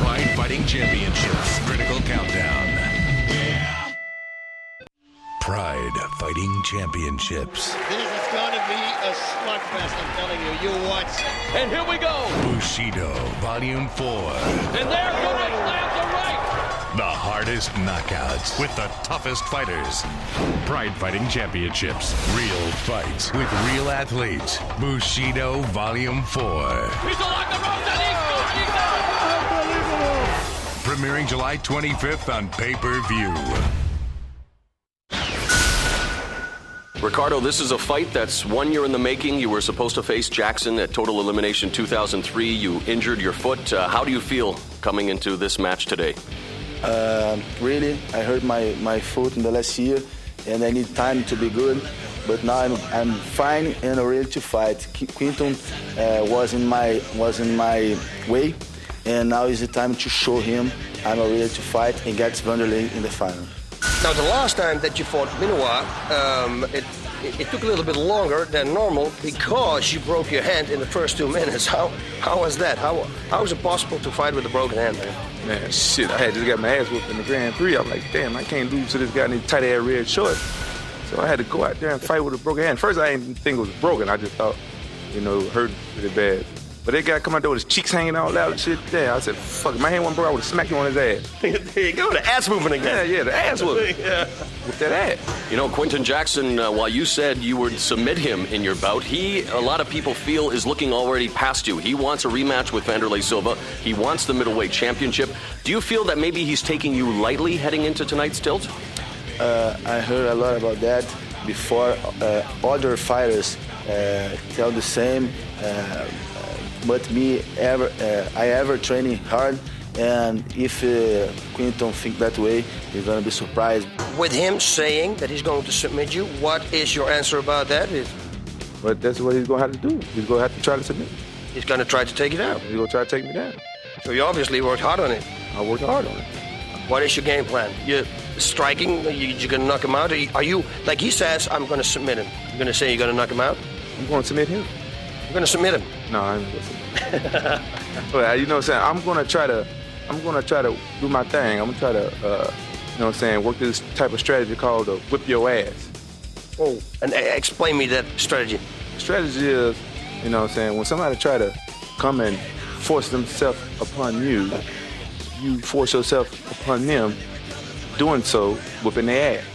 Pride Fighting Championships Critical Countdown. Pride Fighting Championships. This is going to be a slugfest, I'm telling you. You watch. And here we go. Bushido, Volume 4. And there goes slams the right. The hardest knockouts with the toughest fighters. Pride Fighting Championships. Real fights with real athletes. Bushido, Volume 4. He's along the ropes and he's gone. He's out. Premiering July 25th on pay-per-view. Ricardo, this is a fight that's 1 year in the making. You were supposed to face Jackson at Total Elimination 2003. You injured your foot. How do you feel coming into this match today? Really, I hurt my foot in the last year, and I need time to be good. But now I'm fine and ready to fight. Quinton was in my way, and now is the time to show him I'm ready to fight and get Vanderlei in the final. Now, the last time that you fought Minowa, it took a little bit longer than normal because you broke your hand in the first 2 minutes. How was that? How is it possible to fight with a broken hand, man? Man, shit, I had just got my ass whooped in the Grand Prix. I'm like, damn, I can't lose to this guy in these tight-ass red shorts. So I had to go out there and fight with a broken hand. First, I didn't think it was broken. I just thought, it hurt really bad. But that guy come out there with his cheeks hanging out loud and shit. Yeah, I said, fuck, if my hand wasn't broke, I would have smacked him on his ass. There you go, the ass movement again. Yeah, the ass whooping. Yeah. With that ass. Quinton Jackson, while you said you would submit him in your bout, a lot of people feel, is looking already past you. He wants a rematch with Vanderlei Silva. He wants the middleweight championship. Do you feel that maybe he's taking you lightly heading into tonight's tilt? I heard a lot about that before. Other fighters tell the same. But I ever training hard, and if Quinton think that way, he's gonna be surprised. With him saying that he's going to submit you, what is your answer about that? But that's what he's gonna have to do. He's gonna have to try to submit. He's going to try to take it out. He's gonna try to take me down. So you obviously worked hard on it. I worked hard on it. What is your game plan? You're striking? You're going to knock him out? Are you, like he says, I'm going to submit him? You're going to say you're going to knock him out? I'm going to submit him. You're going to submit him? No, I'm going to submit him. Well, you know what I'm saying? I'm gonna try to do my thing. I'm gonna try to, work this type of strategy called whip your ass. Oh, and explain me that strategy. Strategy is, when somebody try to come and force themselves upon you, you force yourself upon them, doing so, whipping their ass.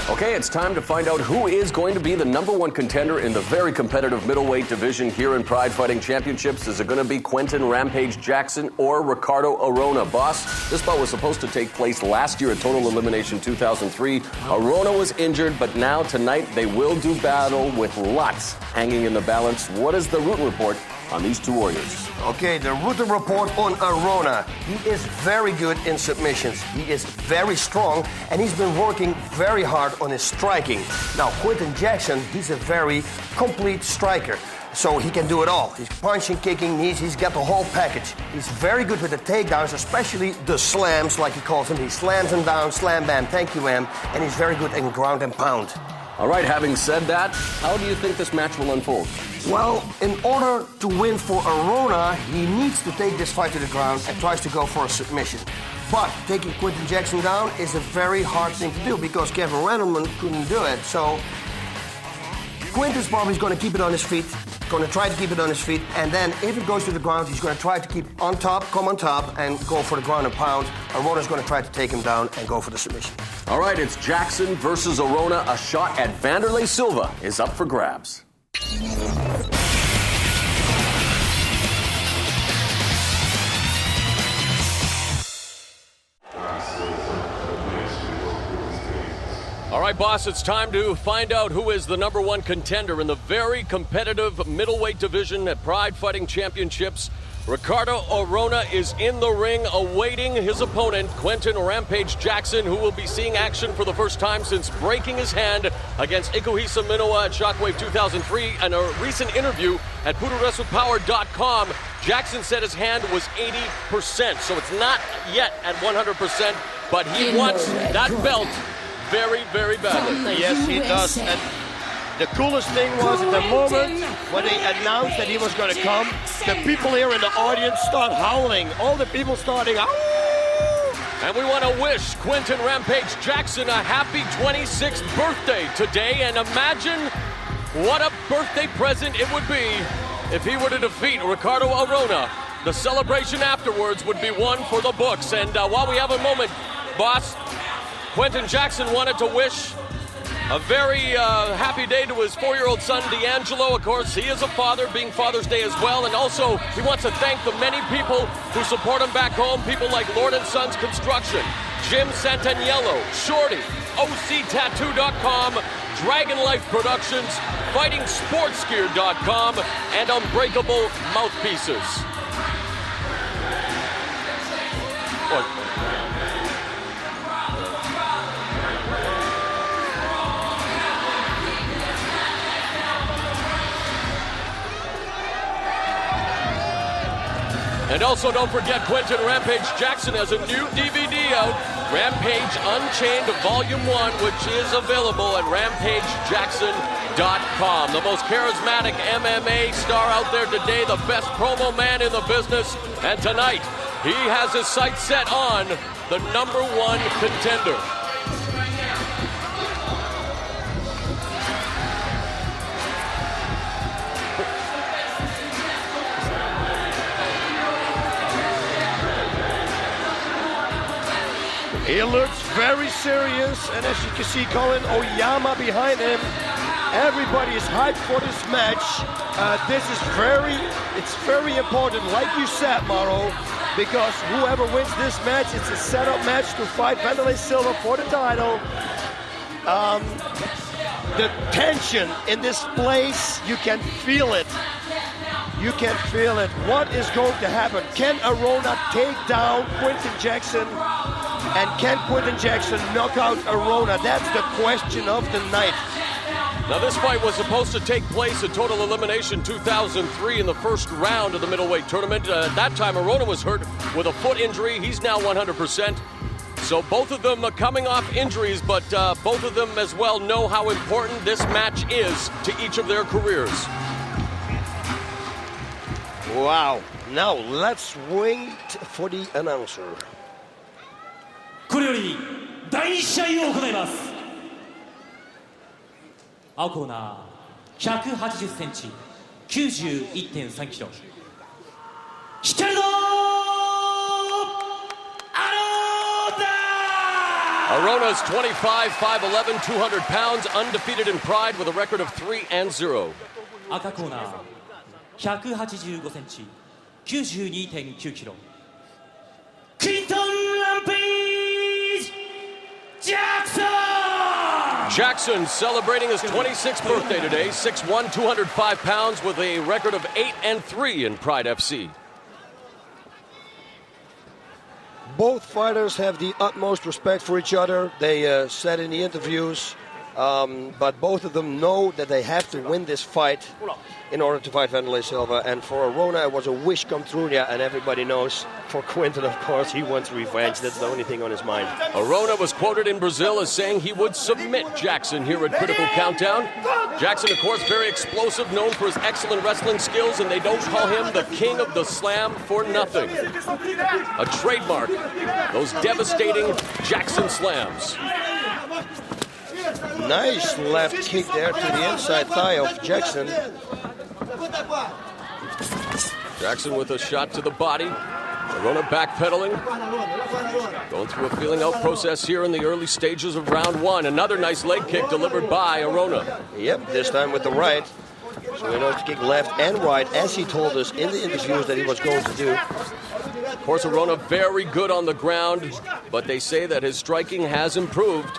Okay, it's time to find out who is going to be the #1 contender in the very competitive middleweight division here in Pride Fighting Championships. Is it going to be Quinton Rampage Jackson or Ricardo Arona? Boss, this bout was supposed to take place last year at Total Elimination 2003. Arona was injured, but now tonight they will do battle with lots hanging in the balance. What is the root report on these two warriors? Okay, the root report on Arona. He is very good in submissions. He is very strong, and he's been working very hard on his striking. Now, Quinton Jackson, he's a very complete striker. So he can do it all. He's punching, kicking, knees, he's got the whole package. He's very good with the takedowns, especially the slams, like he calls them. He slams them down, slam, bam, thank you, ma'am. And he's very good in ground and pound. All right, having said that, how do you think this match will unfold? Well, in order to win for Arona, he needs to take this fight to the ground and tries to go for a submission. But taking Quinton Jackson down is a very hard thing to do because Kevin Randleman couldn't do it. So Quinton's probably going to keep it on his feet, going to try to keep it on his feet, and then if it goes to the ground, he's going to try to keep on top, come on top, and go for the ground and pound. Arona's going to try to take him down and go for the submission. All right, it's Jackson versus Arona. A shot at Vanderlei Silva is up for grabs. All right, boss, it's time to find out who is the #1 contender in the very competitive middleweight division at Pride Fighting Championships. Ricardo Arona is in the ring awaiting his opponent, Quinton Rampage Jackson, who will be seeing action for the first time since breaking his hand against Ikuhisa Minowa at Shockwave 2003. In a recent interview at PuroWrestlePower.com, Jackson said his hand was 80%, so it's not yet at 100%, but he wants that belt very, very badly. Yes, he does. And The coolest thing was at the moment when they announced that he was going to come, the people here in the audience start howling. All the people starting, "Ow!" And we want to wish Quinton Rampage Jackson a happy 26th birthday today. And imagine what a birthday present it would be if he were to defeat Ricardo Arona. The celebration afterwards would be one for the books. And while we have a moment, boss, Quinton Jackson wanted to wish a very happy day to his 4-year-old son, D'Angelo. Of course, he is a father, being Father's Day as well. And also, he wants to thank the many people who support him back home. People like Lord & Sons Construction, Jim Santaniello, Shorty, OCTattoo.com, Dragon Life Productions, FightingSportsGear.com, and Unbreakable Mouthpieces. What? And also don't forget Quinton Rampage Jackson has a new DVD out, Rampage Unchained Volume 1, which is available at RampageJackson.com. The most charismatic MMA star out there today, the best promo man in the business. And tonight, he has his sights set on the #1 contender. He looks very serious, and as you can see, Colin Oyama behind him. Everybody is hyped for this match. It's very important, like you said, Mauro, because whoever wins this match, it's a setup match to fight Wanderlei Silva for the title. The tension in this place, you can feel it. You can feel it. What is going to happen? Can Arona take down Quinton Jackson? And can Quinton Jackson knock out Arona? That's the question of the night. Now, this fight was supposed to take place at Total Elimination 2003 in the first round of the middleweight tournament. At that time, Arona was hurt with a foot injury. He's now 100%. So both of them are coming off injuries, but both of them as well know how important this match is to each of their careers. Wow. Now, let's wait for the announcer. これより第2試合を行います。青コーナー180センチ 91.3 キロ。ヒカルド・アローナ Arona's 25, 5'11", 200 pounds, undefeated in Pride with a record of 3-0. 赤コーナー185センチ 92.9 キロ。Quinton Rampage Jackson! Jackson celebrating his 26th birthday today, 6'1", 205 pounds with a record of 8-3 in Pride FC. Both fighters have the utmost respect for each other. They said in the interviews, but both of them know that they have to win this fight in order to fight Wanderlei Silva. And for Arona, it was a wish come true, yeah, and everybody knows. For Quinton, of course, he wants revenge. That's the only thing on his mind. Arona was quoted in Brazil as saying he would submit Jackson here at Critical Countdown. Jackson, of course, very explosive, known for his excellent wrestling skills, and they don't call him the king of the slam for nothing. A trademark, those devastating Jackson slams. Nice left kick there to the inside thigh of Jackson. Jackson with a shot to the body. Arona backpedaling. Going through a feeling out process here in the early stages of round 1. Another nice leg kick delivered by Arona. Yep, this time with the right. So he knows to kick left and right, as he told us in the interviews that he was going to do. Of course, Arona very good on the ground, but they say that his striking has improved.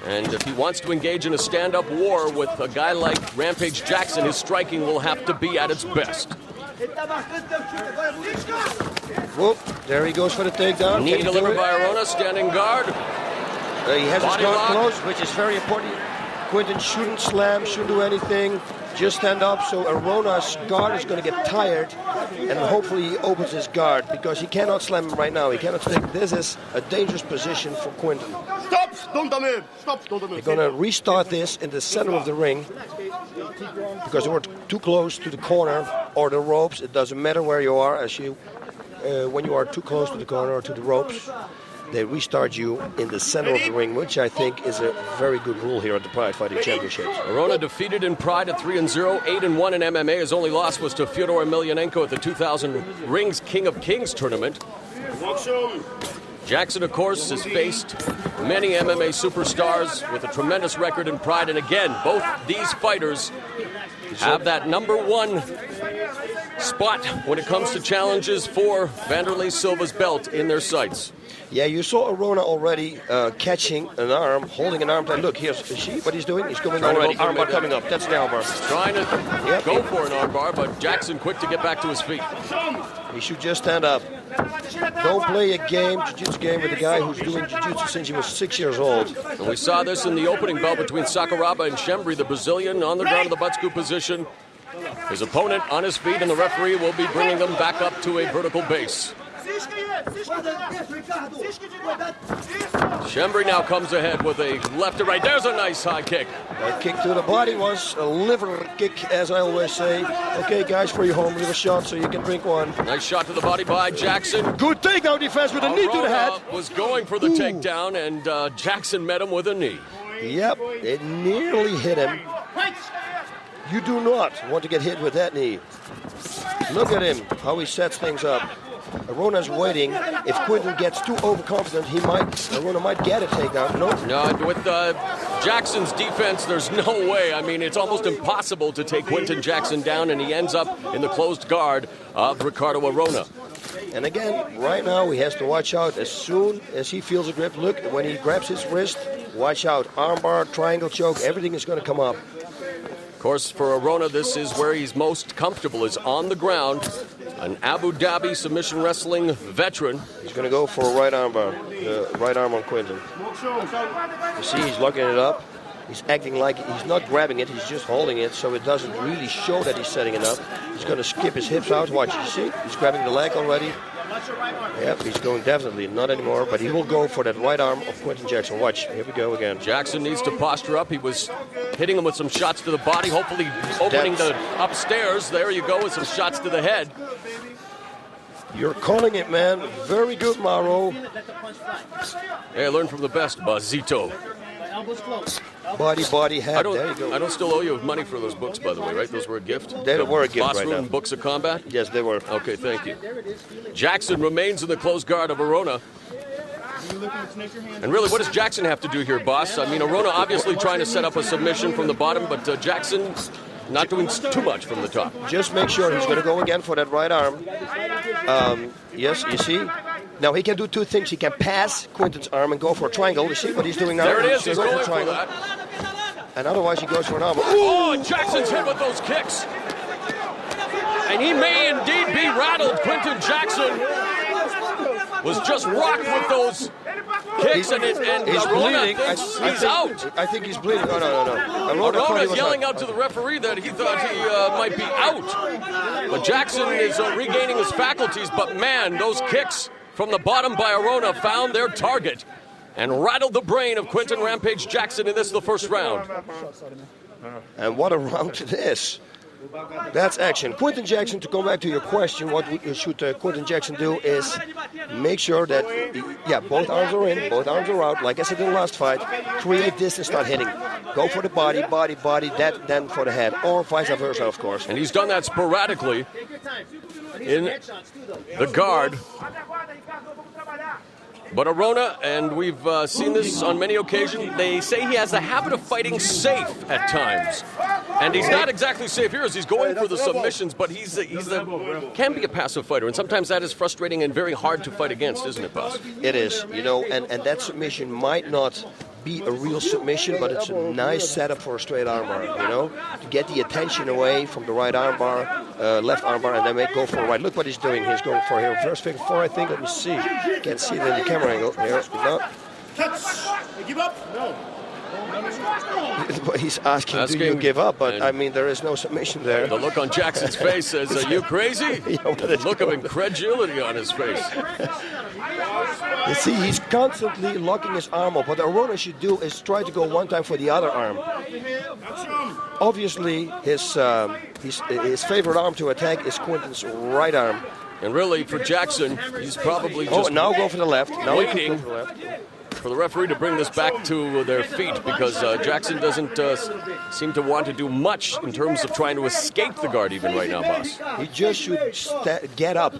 And if he wants to engage in a stand-up war with a guy like Rampage Jackson, his striking will have to be at its best. Whoop, there he goes for the takedown. Knee delivered by Arona, standing guard. He has his guard closed, which is very important. Quinton shouldn't slam, shouldn't do anything, just stand up. So Arona's guard is going to get tired, and hopefully he opens his guard because he cannot slam him right now. He cannot stick. This is a dangerous position for Quinton. Stop! Don't move! Stop! Don't move! They're going to restart this in the center of the ring because they were too close to the corner or the ropes. It doesn't matter where you are. When you are too close to the corner or to the ropes, they restart you in the center of the ring, which I think is a very good rule here at the Pride Fighting Championships. Arona defeated in Pride at 3-0, 8-1 in MMA. His only loss was to Fyodor Emelianenko at the 2000 Rings King of Kings tournament. Jackson, of course, has faced many MMA superstars with a tremendous record in Pride. And again, both these fighters have that #1 spot when it comes to challenges for Vanderlei Silva's belt in their sights. Yeah, you saw Arona already catching an arm, holding an arm. And look, here's what he's doing. He's going already. Armbar coming up. That's the armbar. Trying to go for an armbar, but Jackson quick to get back to his feet. He should just stand up. Don't play a game, jiu-jitsu game, with a guy who's doing jiu-jitsu since he was 6 years old. And we saw this in the opening bell between Sakuraba and Shembri, the Brazilian, on the ground in the butt scoop position. His opponent on his feet, and the referee will be bringing them back up to a vertical base. Shembri now comes ahead with a left to right. There's a nice high kick. That kick to the body was a liver kick, as I always say. Okay, guys, for your home, leave a shot so you can drink one. Nice shot to the body by Jackson. Good takedown defense with a knee to the head. Was going for the takedown, and Jackson met him with a knee. Yep, it nearly hit him. You do not want to get hit with that knee. Look at him, how he sets things up. Arona's waiting. If Quinton gets too overconfident, Arona might get a takedown. No, with Jackson's defense, there's no way. I mean, it's almost impossible to take Quinton Jackson down, and he ends up in the closed guard of Ricardo Arona. And again, right now, he has to watch out as soon as he feels a grip. Look, when he grabs his wrist, watch out. Armbar, triangle choke, everything is going to come up. Of course, for Arona, this is where he's most comfortable, is on the ground. An Abu Dhabi submission wrestling veteran. He's going to go for a right armbar, right arm on Quinton. You see, he's locking it up. He's acting like he's not grabbing it, he's just holding it, so it doesn't really show that he's setting it up. He's going to skip his hips out. Watch, you see? He's grabbing the leg already. Yep, he's going definitely, not anymore, but he will go for that right arm of Quinton Jackson. Watch, here we go again. Jackson needs to posture up. He was hitting him with some shots to the body, hopefully opening the upstairs. There you go with some shots to the head. You're calling it, man. Very good, Mauro. Hey, learn from the best, Bazito. Body, head. There you go. I don't still owe you money for those books, by the way, right? Those were a gift? They were a gift right now. Bossroom Books of Combat? Yes, they were. Okay, thank you. Jackson remains in the close guard of Arona. And really, what does Jackson have to do here, boss? I mean, Arona obviously trying to set up a submission from the bottom, but Jackson not doing too much from the top. Just make sure he's going to go again for that right arm. Yes, you see? Now he can do two things. He can pass Quinton's arm and go for a triangle. You see what he's doing now? There it is. He's going for a triangle. that. And otherwise he goes for an arm. Oh, and Jackson's hit with those kicks. And he may indeed be rattled. Quinton Jackson was just rocked with those kicks, and he's Arona bleeding. thinks he's out. I think he's bleeding. No. Arona's yelling out to the referee that he thought he might be out. But Jackson is regaining his faculties. But man, those kicks from the bottom by Arona found their target and rattled the brain of Quinton Rampage Jackson in the first round. And what a round it is. That's action. Quinton Jackson, to come back to your question, what should Quinton Jackson do is make sure that, both arms are in, both arms are out. Like I said in the last fight, create distance, start hitting. Go for the body, then for the head, or vice versa, of course. And he's done that sporadically in the guard. But Arona, and we've seen this on many occasions, they say he has a habit of fighting safe at times. And he's not exactly safe here as he's going for the submissions, but he can be a passive fighter. And sometimes that is frustrating and very hard to fight against, isn't it, boss? It is, and that submission might not be a real submission, but it's a nice setup for a straight armbar, to get the attention away from the right armbar, left armbar, and then go for a right. Look what he's doing. He's going for here. Reverse figure four, I think. Let me see. Can't see it in the camera angle. Here, no. Give up? No. He's asking, do you give up? But I mean, there is no submission there. The look on Jackson's face says, are you crazy? The look of incredulity on his face. You see, he's constantly locking his arm up. What Arona should do is try to go one time for the other arm. Obviously, his favorite arm to attack is Quinton's right arm. And really, for Jackson, he's probably just now go for the left. Now waiting for the referee to bring this back to their feet, because Jackson doesn't seem to want to do much in terms of trying to escape the guard even right now, boss. He just should get up,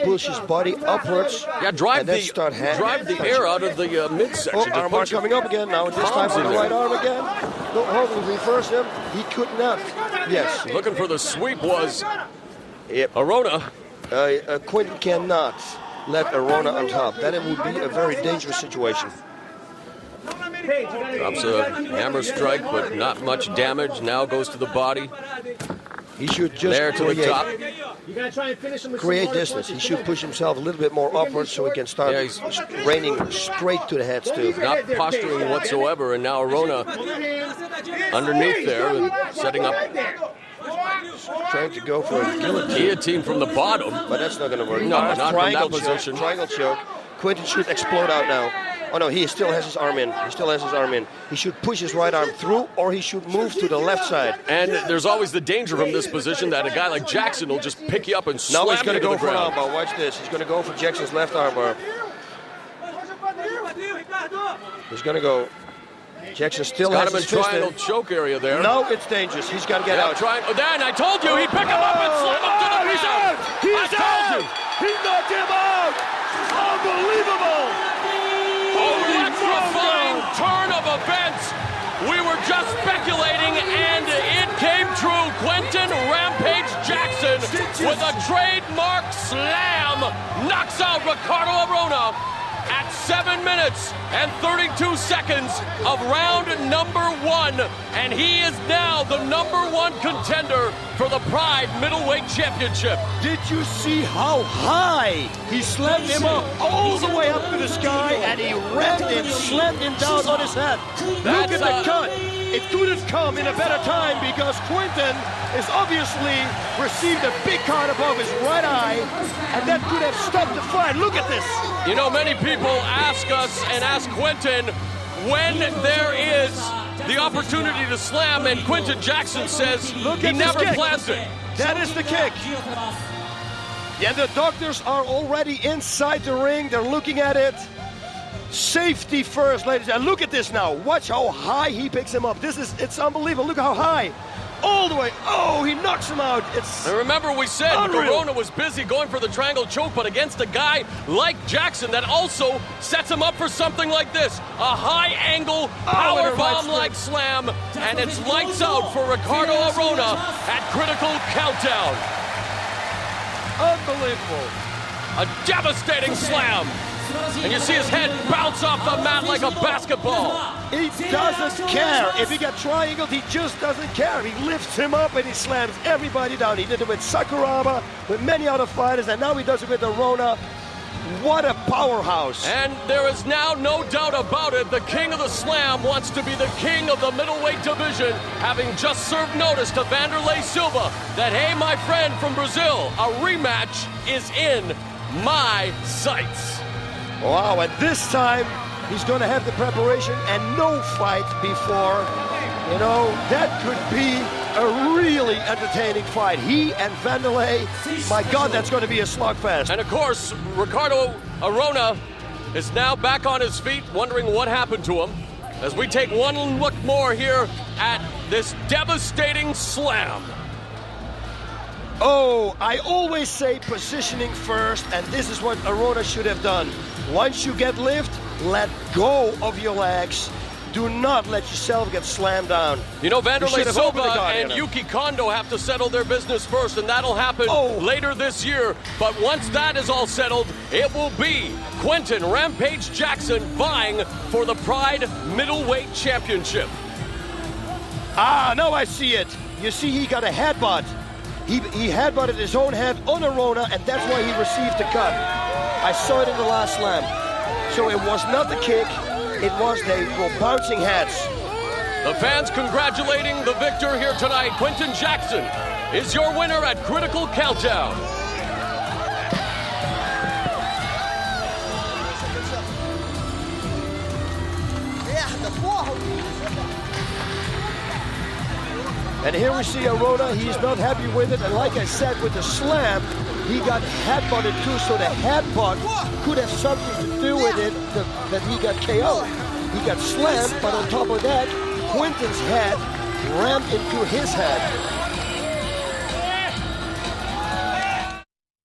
push his body upwards. Yeah, drive the air out of the midsection. Arm coming up again now. This time for the right arm again. No, hopefully reverse him. He could not. Yes. Looking for the sweep was Arona. Quinton cannot let Arona on top. Then it would be a very dangerous situation. Drops a hammer strike, but not much damage. Now goes to the body. He should just there to the top. Create distance. He should push himself a little bit more upwards so he can start raining straight to the head too. Not posturing whatsoever, and now Arona underneath there, setting up. Trying to go for a guillotine from the bottom. But that's not going to work. No, not from that position. Triangle choke. Quinton should explode out now. Oh no, he still has his arm in. He should push his right arm through, or he should move to the left side. And there's always the danger from this position that a guy like Jackson will just pick you up and slam you to the ground. Now he's going to go for an armbar. Watch this. He's going to go for Jackson's left armbar. He's going to go. Jackson still has his fist triangle choke area there. No, it's dangerous. He's got to get out. Then I told you he'd pick him up and slam him to the ground. He's out. He's out. He knocked him out. Unbelievable. Electrifying turn of events. We were just speculating, and it came true. Quinton Rampage Jackson with a trademark slam knocks out Ricardo Arona at 7 minutes and 32 seconds of round number 1, and he is now the #1 contender for the Pride Middleweight Championship. Did you see how high he slammed him up all the way up to the sky, and he rammed and slammed him down on his head? Look at the cut. It couldn't come in a better time because Quinton has obviously received a big cut above his right eye, and that could have stopped the fight. Look at this. You know, many people ask us and ask Quinton when there is the opportunity to slam, and Quinton Jackson says he never plans it. That is the kick. Yeah, the doctors are already inside the ring. They're looking at it. Safety first, ladies. And look at this now. Watch how high he picks him up. It's unbelievable. Look how high. All the way. Oh, he knocks him out. And remember, we said Arona was busy going for the triangle choke, but against a guy like Jackson that also sets him up for something like this. A high-angle power bomb-like slam, and it's lights out for Ricardo Arona at critical countdown. Unbelievable. A devastating slam. And you see his head bounce off the mat like a basketball. He doesn't care. If he got triangled, he just doesn't care. He lifts him up and he slams everybody down. He did it with Sakuraba, with many other fighters, and now he does it with Arona. What a powerhouse. And there is now no doubt about it. The king of the slam wants to be the king of the middleweight division, having just served notice to Vanderlei Silva that, hey, my friend from Brazil, a rematch is in my sights. Wow, and this time he's going to have the preparation and no fight before. You know, that could be a really entertaining fight. He and Vanderlei, my God, that's going to be a slugfest. And of course, Ricardo Arona is now back on his feet, wondering what happened to him, as we take one look more here at this devastating slam. Oh, I always say positioning first, and this is what Arona should have done. Once you get lift, let go of your legs. Do not let yourself get slammed down. You know, Vanderlei Silva and Yuki Kondo have to settle their business first, and that'll happen later this year. But once that is all settled, it will be Quinton Rampage Jackson vying for the Pride Middleweight Championship. Ah, now I see it. You see, he got a headbutt. He headbutted his own head on Arona, and that's why he received the cut. I saw it in the last slam. So it was not the kick, it was they were bouncing heads. The fans congratulating the victor here tonight. Quinton Jackson is your winner at Critical Countdown. And here we see Arona. He's not happy with it. And like I said, with the slam, he got headbutted too. So the headbutt could have something to do with it, that he got KO'd. He got slammed, but on top of that, Quinton's head rammed into his head.